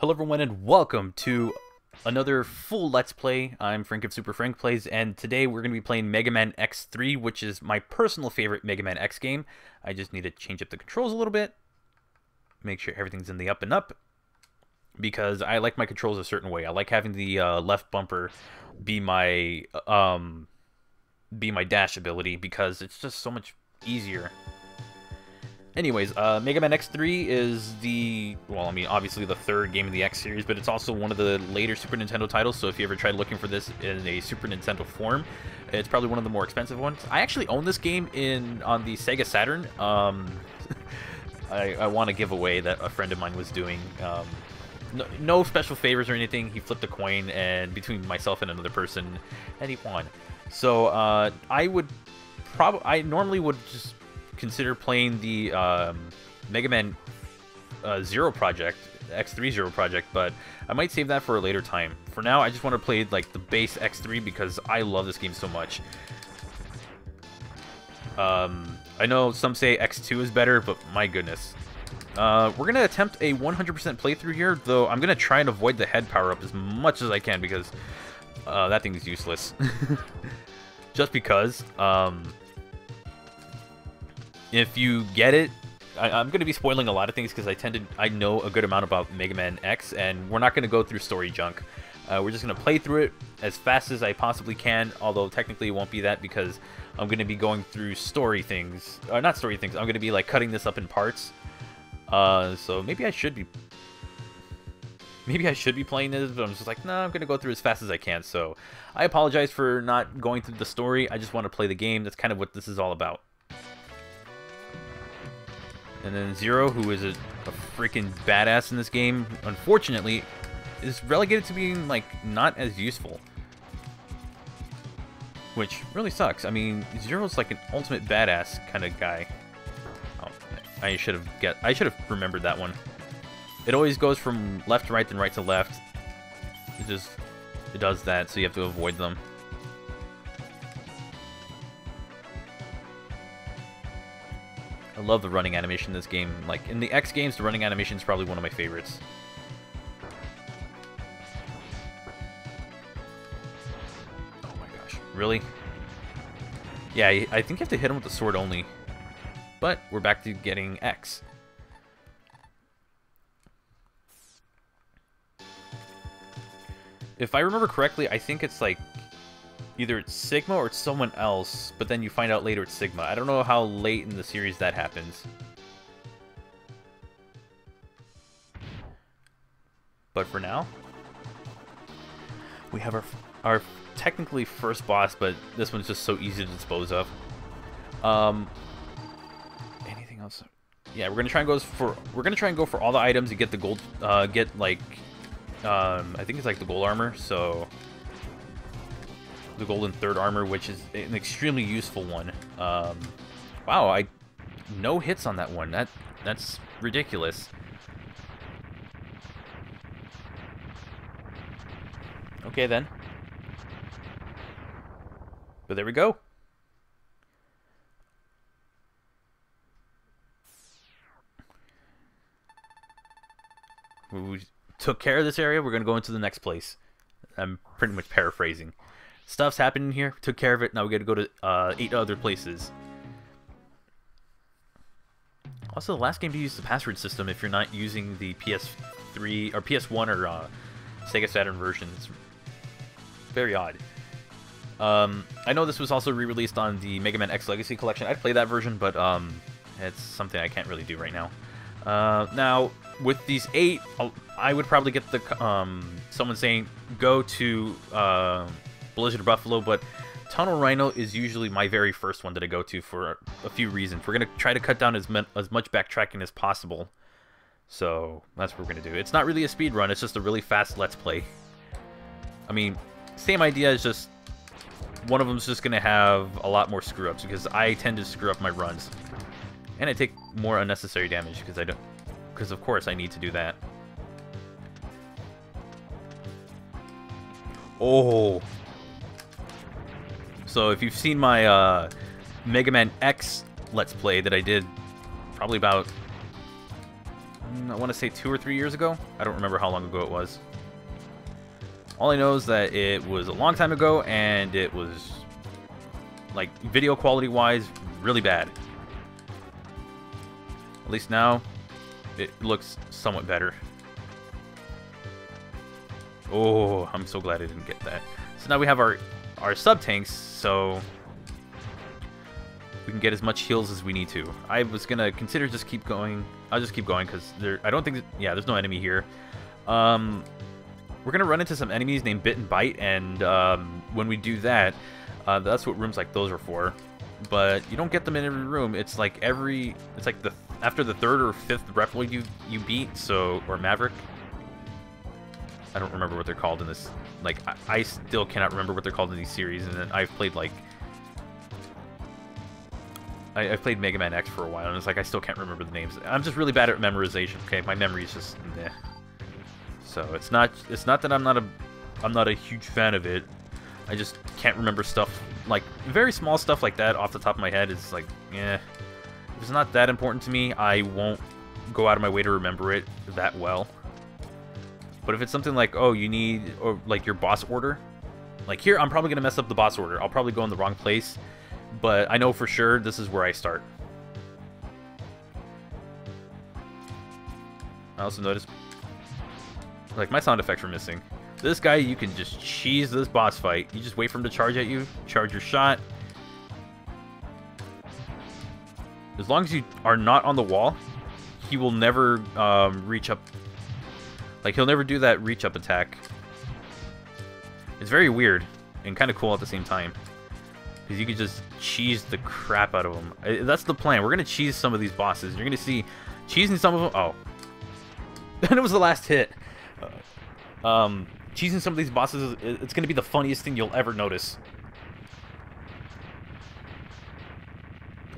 Hello everyone and welcome to another full Let's Play. I'm Frank of Super Frank Plays, and today we're going to be playing Mega Man X3, which is my personal favorite Mega Man X game. I just need to change up the controls a little bit, make sure everything's in the up and up, because I like my controls a certain way. I like having the left bumper be my dash ability, because it's just so much easier. Anyways, Mega Man X3 is obviously the third game in the X series, but it's also one of the later Super Nintendo titles, so if you ever tried looking for this in a Super Nintendo form, it's probably one of the more expensive ones. I actually own this game on the Sega Saturn. I won a giveaway that a friend of mine was doing. No special favors or anything. He flipped a coin, and between myself and another person, and he won. So, I normally would just consider playing the Mega Man Zero Project, X3 Zero Project, but I might save that for a later time. For now, I just want to play like the base X3 because I love this game so much. I know some say X2 is better, but my goodness. We're going to attempt a 100% playthrough here, though I'm going to try and avoid the head power-up as much as I can because that thing is useless. Just because, if you get it, I'm going to be spoiling a lot of things because I know a good amount about Mega Man X, and we're not going to go through story junk. We're just going to play through it as fast as I possibly can, although technically it won't be that because I'm going to be going through story things. Not story things, I'm going to be like cutting this up in parts. So maybe I should be playing this, but I'm just like, nah, I'm going to go through as fast as I can. So I apologize for not going through the story. I just want to play the game. That's kind of what this is all about. And then Zero, who is a freaking badass in this game, unfortunately, is relegated to being, like, not as useful. Which really sucks. I mean, Zero's like an ultimate badass kind of guy. Oh, I should have remembered that one. It always goes from left to right, then right to left. It does that, so you have to avoid them. I love the running animation in this game. Like, in the X games, the running animation is probably one of my favorites. Oh my gosh. Really? Yeah, I think you have to hit him with the sword only. But we're back to getting X. If I remember correctly, I think it's like either it's Sigma or it's someone else, but then you find out later it's Sigma. I don't know how late in the series that happens. But for now, we have our technically first boss, but this one's just so easy to dispose of. Anything else? Yeah, we're gonna try and go for all the items and get the gold. Get like, I think it's like the gold armor. So. The golden third armor, which is an extremely useful one. Wow, no hits on that one. That's ridiculous. Okay then. But there we go. We took care of this area. We're gonna go into the next place. I'm pretty much paraphrasing. Stuff's happening here. Took care of it. Now we got to go to 8 other places. Also, the last game to use the password system if you're not using the PS3 or PS1 or Sega Saturn version. It's very odd. I know this was also re-released on the Mega Man X Legacy Collection. I'd play that version, but it's something I can't really do right now. Now, with these 8, I would probably get the someone saying go to Blizzard Buffalo, but Tunnel Rhino is usually my very first one that I go to for a few reasons. We're going to try to cut down as much backtracking as possible. So, that's what we're going to do. It's not really a speed run, it's just a really fast Let's Play. I mean, same idea, is just one of them's just going to have a lot more screw-ups, because I tend to screw up my runs. And I take more unnecessary damage, because of course I need to do that. Oh! So if you've seen my Mega Man X Let's Play that I did probably about I want to say 2 or 3 years ago. I don't remember how long ago it was. All I know is that it was a long time ago, and it was, like, video quality-wise, really bad. At least now, it looks somewhat better. Oh, I'm so glad I didn't get that. So now we have our sub-tanks, so we can get as much heals as we need to. I was going to consider just keep going. I'll just keep going, because I don't think... Yeah, there's no enemy here. We're going to run into some enemies named Bit and Bite, and when we do that, that's what rooms like those are for. But you don't get them in every room. It's like after the 3rd or 5th Reploid you beat, so... Or Maverick. I don't remember what they're called in this. Like, I still cannot remember what they're called in these series, and then I've played, like... I've played Mega Man X for a while, and it's like I still can't remember the names. I'm just really bad at memorization, okay? My memory is just... meh. So, it's not that I'm not a huge fan of it. I just can't remember stuff, like, very small stuff like that off the top of my head is like, eh. If it's not that important to me, I won't go out of my way to remember it that well. But if it's something like, oh, you need, or like your boss order, like here, I'm probably going to mess up the boss order. I'll probably go in the wrong place, but I know for sure this is where I start. I also noticed, like, my sound effects were missing. This guy, you can just cheese this boss fight. You just wait for him to charge at you, charge your shot. As long as you are not on the wall, he will never reach up. Like, he'll never do that reach-up attack. It's very weird and kind of cool at the same time. Because you can just cheese the crap out of them. That's the plan. We're going to cheese some of these bosses. You're going to see cheesing some of them. Oh. And it was the last hit. Cheesing some of these bosses, it's going to be the funniest thing you'll ever notice.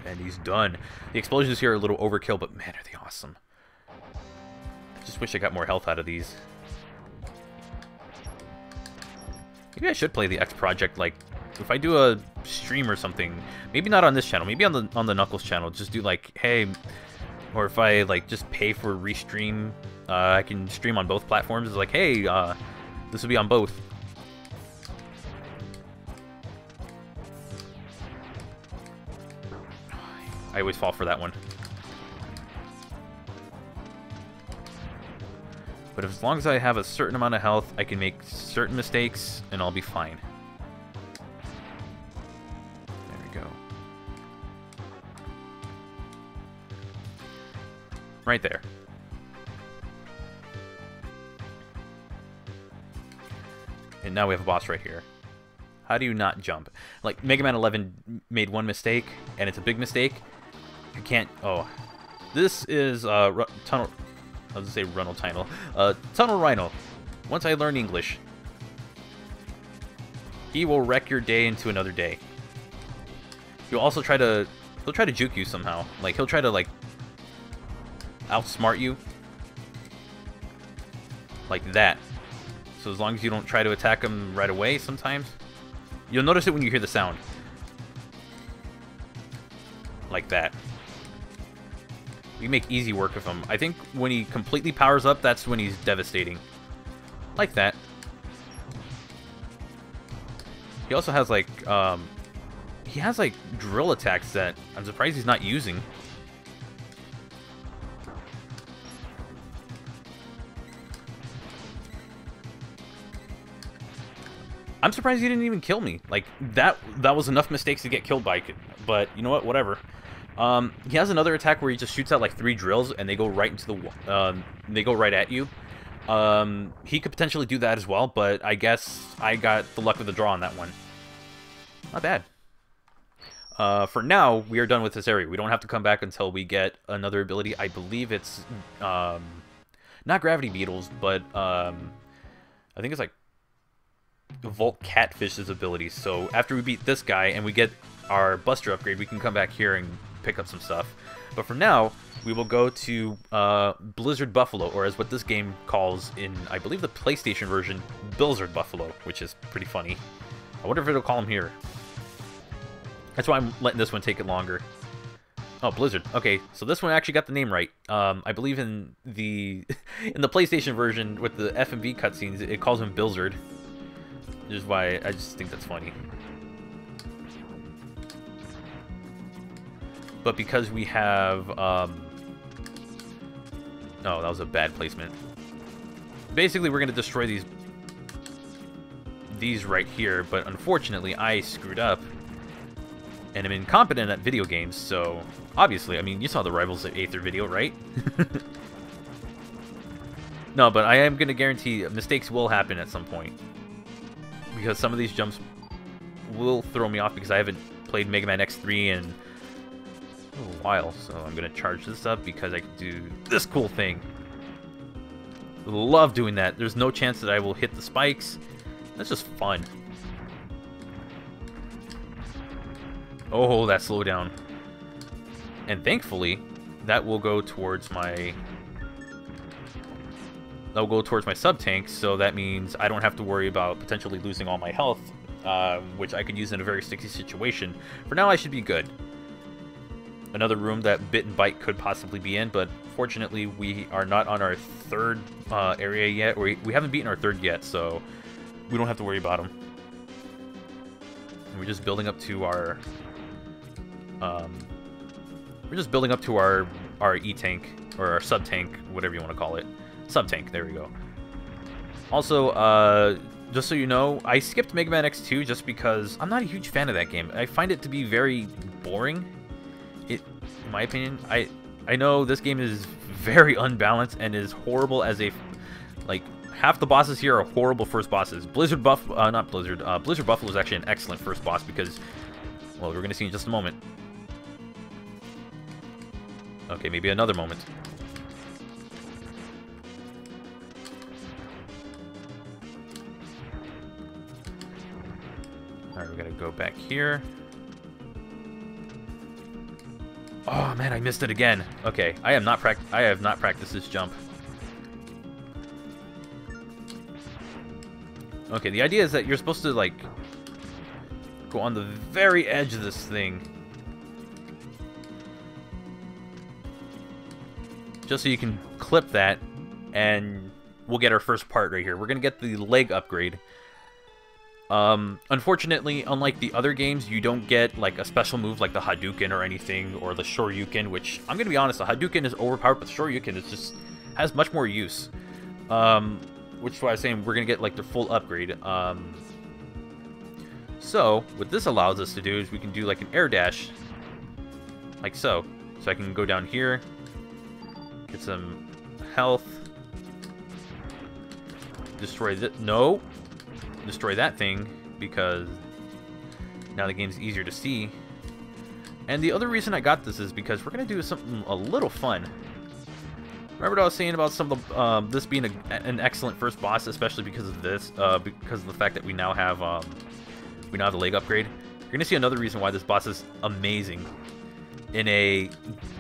And he's done. The explosions here are a little overkill, but man, are they awesome. Just wish I got more health out of these. Maybe I should play the X Project, like, if I do a stream or something, maybe not on this channel, maybe on the Knuckles channel, just do like, hey, or if I like just pay for restream, I can stream on both platforms. It's like, hey, this will be on both. I always fall for that one. But as long as I have a certain amount of health, I can make certain mistakes, and I'll be fine. There we go. Right there. And now we have a boss right here. How do you not jump? Like, Mega Man 11 made one mistake, and it's a big mistake. You can't... Oh. This is Tunnel... I was going to say Runnel Tunnel. Tunnel Rhino. Once I learn English, he will wreck your day into another day. He'll also try to... He'll try to juke you somehow. Like, he'll try to, like, outsmart you. Like that. So as long as you don't try to attack him right away sometimes. You'll notice it when you hear the sound. Like that. You make easy work of him. I think when he completely powers up, that's when he's devastating. Like that. He also has, like, he has, like, drill attacks that I'm surprised he's not using. I'm surprised he didn't even kill me. Like, that was enough mistakes to get killed by. But, you know what? Whatever. He has another attack where he just shoots out like 3 drills and they go right into the they go right at you. He could potentially do that as well, but I guess I got the luck of the draw on that one. Not bad. For now, we are done with this area. We don't have to come back until we get another ability. I believe it's not gravity beetles, but I think it's like Volt Catfish's ability. So after we beat this guy and we get our Buster upgrade, we can come back here and pick up some stuff. But for now, we will go to Blizzard Buffalo, or as what this game calls in, I believe, the PlayStation version, Blizzard Buffalo, which is pretty funny. I wonder if it'll call him here. That's why I'm letting this one take it longer. Oh, Blizzard. Okay, so this one actually got the name right. I believe in the in the PlayStation version with the FMV cutscenes, it calls him Blizzard. Which is why I just think that's funny. But because we have oh, that was a bad placement. Basically, we're gonna destroy these right here, but unfortunately, I screwed up. And I'm incompetent at video games, so obviously, I mean, you saw the Rivals of Aether video, right? No, but I am going to guarantee mistakes will happen at some point. Because some of these jumps will throw me off because I haven't played Mega Man X3 in a while. So I'm going to charge this up because I can do this cool thing. Love doing that. There's no chance that I will hit the spikes. That's just fun. Oh, that slowdown. And thankfully, that will go towards my... That'll go towards my sub-tank, so that means I don't have to worry about potentially losing all my health, which I could use in a very sticky situation. For now, I should be good. Another room that Bit and Byte could possibly be in, but fortunately, we are not on our third area yet. We haven't beaten our third yet, so we don't have to worry about them. We're just building up to our... we're just building up to our E-tank, or our sub-tank, whatever you want to call it. Sub-tank, there we go. Also, just so you know, I skipped Mega Man X2 just because I'm not a huge fan of that game. I find it to be very boring, in my opinion. I know this game is very unbalanced and is horrible as a... Like, half the bosses here are horrible first bosses. Blizzard Buffalo is actually an excellent first boss because... Well, we're going to see in just a moment. Okay, maybe another moment. Alright, we're going to go back here. Oh, man, I missed it again. Okay, I have not practiced this jump. Okay, the idea is that you're supposed to, like, go on the very edge of this thing. Just so you can clip that, and we'll get our first part right here. We're going to get the leg upgrade. Unfortunately, unlike the other games, you don't get, like, a special move like the Hadouken or anything, or the Shoryuken, which, I'm going to be honest, the Hadouken is overpowered, but the Shoryuken is just, has much more use. Which is why I was saying we're going to get, like, the full upgrade. So, what this allows us to do is we can do, like, an air dash, like so. So I can go down here, get some health, destroy that. No, destroy that thing because now the game's easier to see. And the other reason I got this is because we're gonna do something a little fun. Remember what I was saying about some of the, this being an excellent first boss, especially because of this, because of the fact that we now have the leg upgrade. You're gonna see another reason why this boss is amazing. In a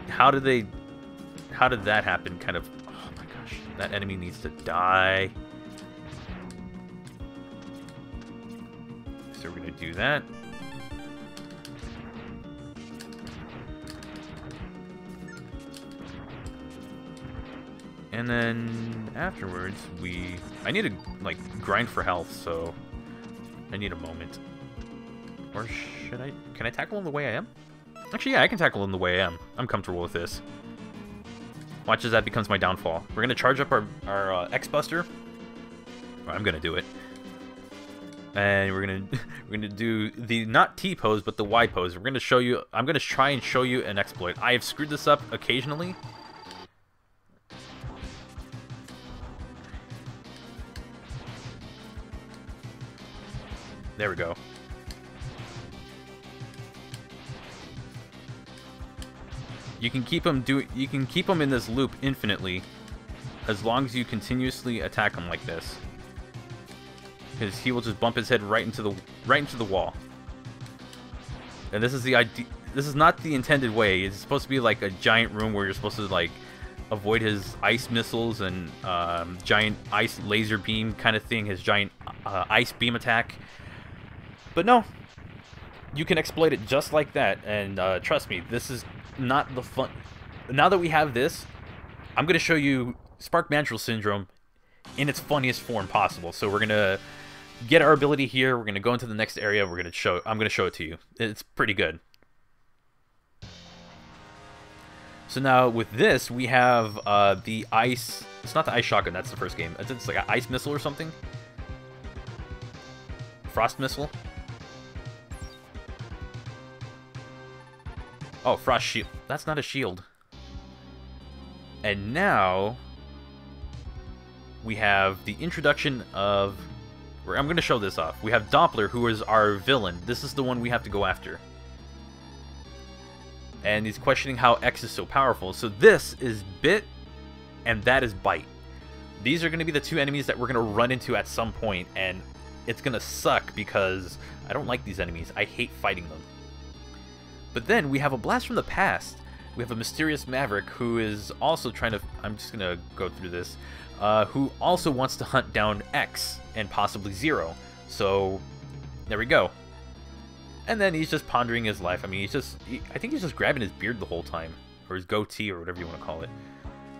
how did that happen kind of... Oh my gosh, that enemy needs to die. So we're gonna do that. And then afterwards, I need to, like, grind for health, so I need a moment. Or should I... Can I tackle him the way I am? Actually, yeah, I can tackle him the way I am. I'm comfortable with this. Watch as that becomes my downfall. We're gonna charge up our X-Buster. Or I'm gonna do it. And we're gonna do the not T pose, but the Y pose. We're gonna show you. I'm gonna try and show you an exploit. I have screwed this up occasionally. There we go. You can keep him in this loop infinitely, as long as you continuously attack him like this. Because he will just bump his head right into the wall. And this is the idea. This is not the intended way. It's supposed to be like a giant room where you're supposed to, like, avoid his ice missiles and giant ice laser beam kind of thing. His giant ice beam attack. But no, you can exploit it just like that. And trust me, this is not the fun. Now that we have this, I'm going to show you Spark Mandrill Syndrome in its funniest form possible. So we're going to get our ability here. We're going to go into the next area. I'm going to show it to you. It's pretty good. So now with this, we have the ice. It's not the ice shotgun. That's the first game. It's like an ice missile or something. Frost missile. Oh, frost shield. That's not a shield. And now we have the introduction of... I'm going to show this off. We have Doppler, who is our villain. This is the one we have to go after. And he's questioning how X is so powerful. So this is Bit, and that is Bite. These are going to be the two enemies that we're going to run into at some point, and it's going to suck because I don't like these enemies. I hate fighting them. But then we have a blast from the past. We have a mysterious Maverick who is also trying to... I'm just going to go through this. Who also wants to hunt down X and possibly Zero. So, there we go. And then he's just pondering his life. I mean, I think he's just grabbing his beard the whole time. Or his goatee, or whatever you want to call it.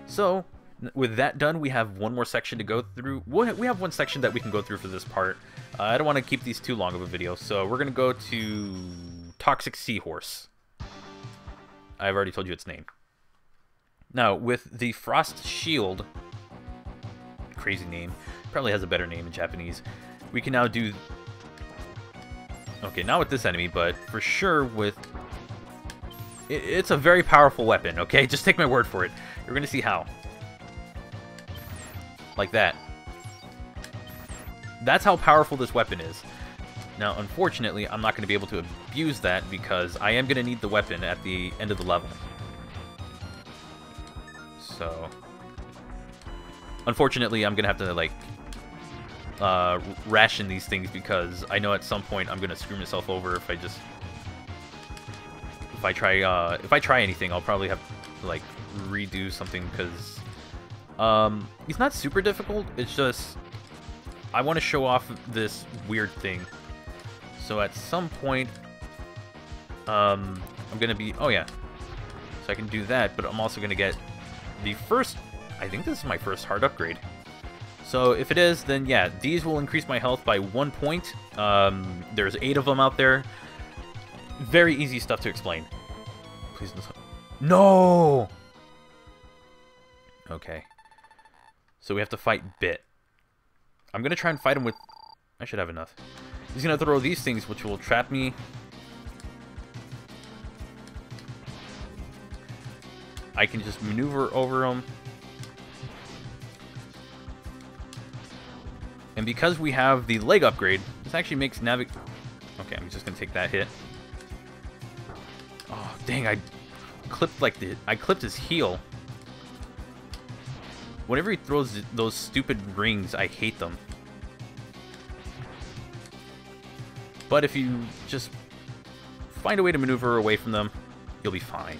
So, with that done, we have one more section to go through. We have one section that we can go through for this part. I don't want to keep these too long of a video. So, we're going to go to Toxic Seahorse. I've already told you its name. Now, with the Frost Shield... Crazy name. Probably has a better name in Japanese. We can now do... Okay, not with this enemy, but for sure with... It's a very powerful weapon, okay? Just take my word for it. You're going to see how. Like that. That's how powerful this weapon is. Now, unfortunately, I'm not going to be able to abuse that because I am going to need the weapon at the end of the level. So... Unfortunately, I'm going to have to, like... ration these things because I know at some point I'm gonna screw myself over if I try anything. I'll probably have to like redo something because it's not super difficult. It's just I want to show off this weird thing. So at some point I'm gonna be so I can do that, but I'm also gonna get the first. I think this is my first hard upgrade. So if it is, then yeah, these will increase my health by 1 point. There's 8 of them out there. Very easy stuff to explain. Please don't... No! Okay. So we have to fight Bit. I'm going to try and fight him with... I should have enough. He's going to throw these things, which will trap me. I can just maneuver over them. And because we have the leg upgrade, this actually makes Okay, I'm just gonna take that hit. Oh dang! I clipped his heel. Whenever he throws those stupid rings, I hate them. But if you just find a way to maneuver away from them, you'll be fine.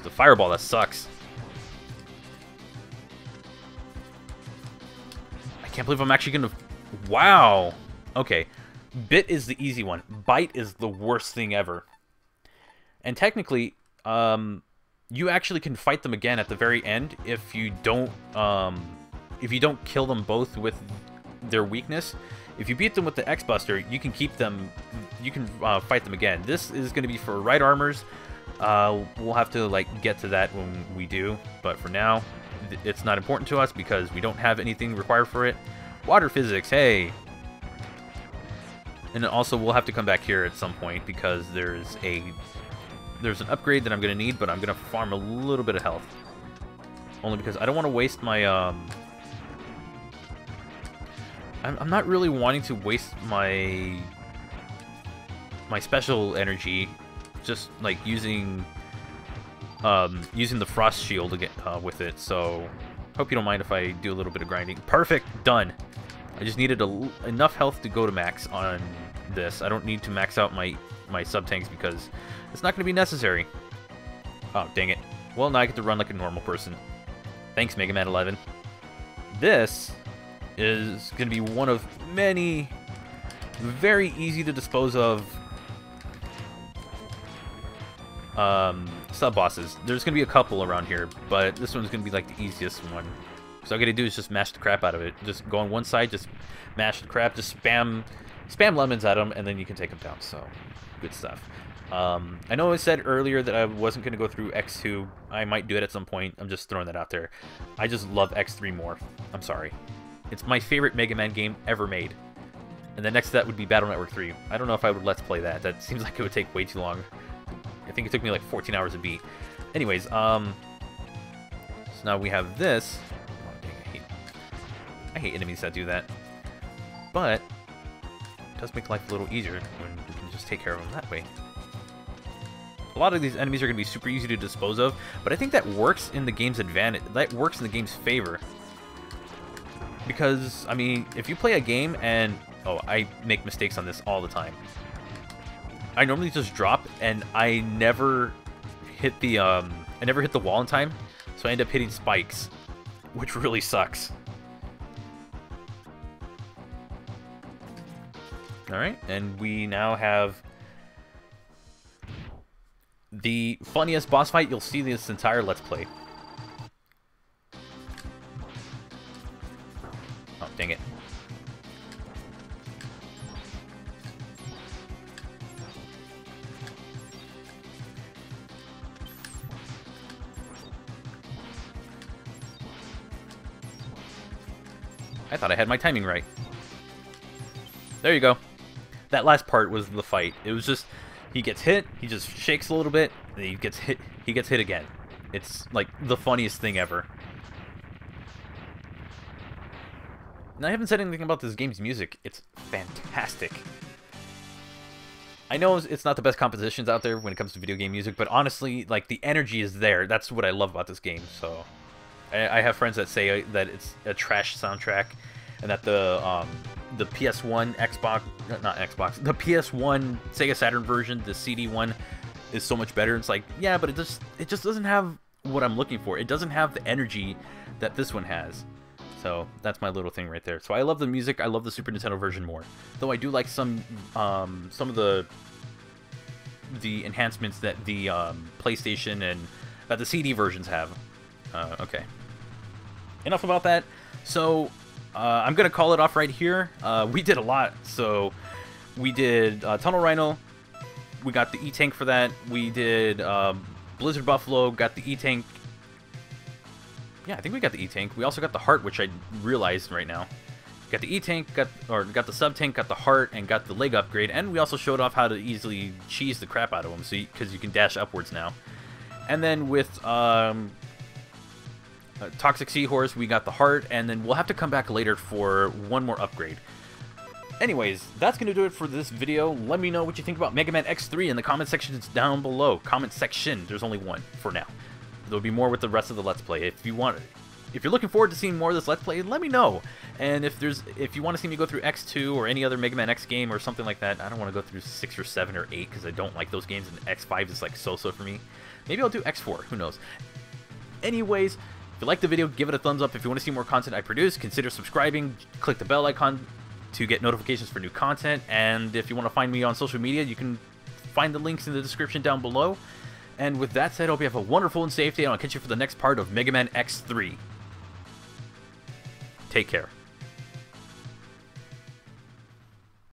The fireball, that sucks. Can't believe I'm actually gonna... Wow! Okay. Bit is the easy one. Bite is the worst thing ever. And technically, you actually can fight them again at the very end if you don't kill them both with their weakness. If you beat them with the X-Buster, you can keep them... You can fight them again. This is going to be for right armors. We'll have to like get to that when we do. But for now... It's not important to us because we don't have anything required for it. Water physics, hey! And also we'll have to come back here at some point because there's an upgrade that I'm going to need, but I'm going to farm a little bit of health. Only because I don't want to waste my... I'm not really wanting to waste my special energy just like using the frost shield again, with it, so hope you don't mind if I do a little bit of grinding. Perfect, done. I just needed enough health to go to max on this. I don't need to max out my sub-tanks because it's not going to be necessary. Oh, dang it. Well, now I get to run like a normal person. Thanks, Mega Man 11. This is going to be one of many very easy to dispose of sub-bosses. There's going to be a couple around here, but this one's going to be like the easiest one. So all I got to do is just mash the crap out of it. Just go on one side, just mash the crap, just spam lemons at them, and then you can take them down. So, good stuff. I know I said earlier that I wasn't going to go through X2. I might do it at some point. I'm just throwing that out there. I just love X3 more. I'm sorry. It's my favorite Mega Man game ever made. And the next to that would be Battle Network 3. I don't know if I would Let's Play that. That seems like it would take way too long. I think it took me like 14 hours to beat. Anyways, so now we have this. Oh, dang, I hate enemies that do that. But it does make life a little easier when we can just take care of them that way. A lot of these enemies are going to be super easy to dispose of, but I think that works in the game's advantage. That works in the game's favor. Because, I mean, if you play a game and... Oh, I make mistakes on this all the time. I normally just drop, and I never hit the wall in time, so I end up hitting spikes, which really sucks. Alright, and we now have the funniest boss fight you'll see this entire Let's Play. Oh, dang it. I thought I had my timing right. There you go. That last part was the fight. It was just, he gets hit, he just shakes a little bit, and he gets hit again. It's like the funniest thing ever. Now, I haven't said anything about this game's music. It's fantastic. I know it's not the best compositions out there when it comes to video game music, but honestly, like, the energy is there. That's what I love about this game, so... I have friends that say that it's a trash soundtrack, and that the PS1 Xbox, not Xbox, the PS1 Sega Saturn version, the CD one, is so much better. It's like, yeah, but it just doesn't have what I'm looking for. It doesn't have the energy that this one has. So that's my little thing right there. So I love the music. I love the Super Nintendo version more, though I do like some of the enhancements that the PlayStation and that the CD versions have. Okay. Enough about that. So, I'm going to call it off right here. We did a lot. So, we did Tunnel Rhino. We got the E-Tank for that. We did Blizzard Buffalo. Got the E-Tank. Yeah, I think we got the E-Tank. We also got the Heart, which I realized right now. Got the E-Tank, got the Sub-Tank, got the Heart, and got the leg upgrade. And we also showed off how to easily cheese the crap out of them, so because you can dash upwards now. And then with... Toxic Seahorse, we got the Heart, and then we'll have to come back later for one more upgrade. Anyways, that's going to do it for this video. Let me know what you think about Mega Man X3 in the comment sections down below. Comment section, there's only one for now. There'll be more with the rest of the Let's Play. If you're looking forward to seeing more of this Let's Play, let me know. And if you want to see me go through X2 or any other Mega Man X game or something like that, I don't want to go through 6 or 7 or 8 because I don't like those games, and X5 is like so-so for me. Maybe I'll do X4, who knows. Anyways, if you like the video, give it a thumbs up. If you want to see more content I produce, consider subscribing. Click the bell icon to get notifications for new content. And if you want to find me on social media, you can find the links in the description down below. And with that said, I hope you have a wonderful and safe day, and I'll catch you for the next part of Mega Man X3. Take care.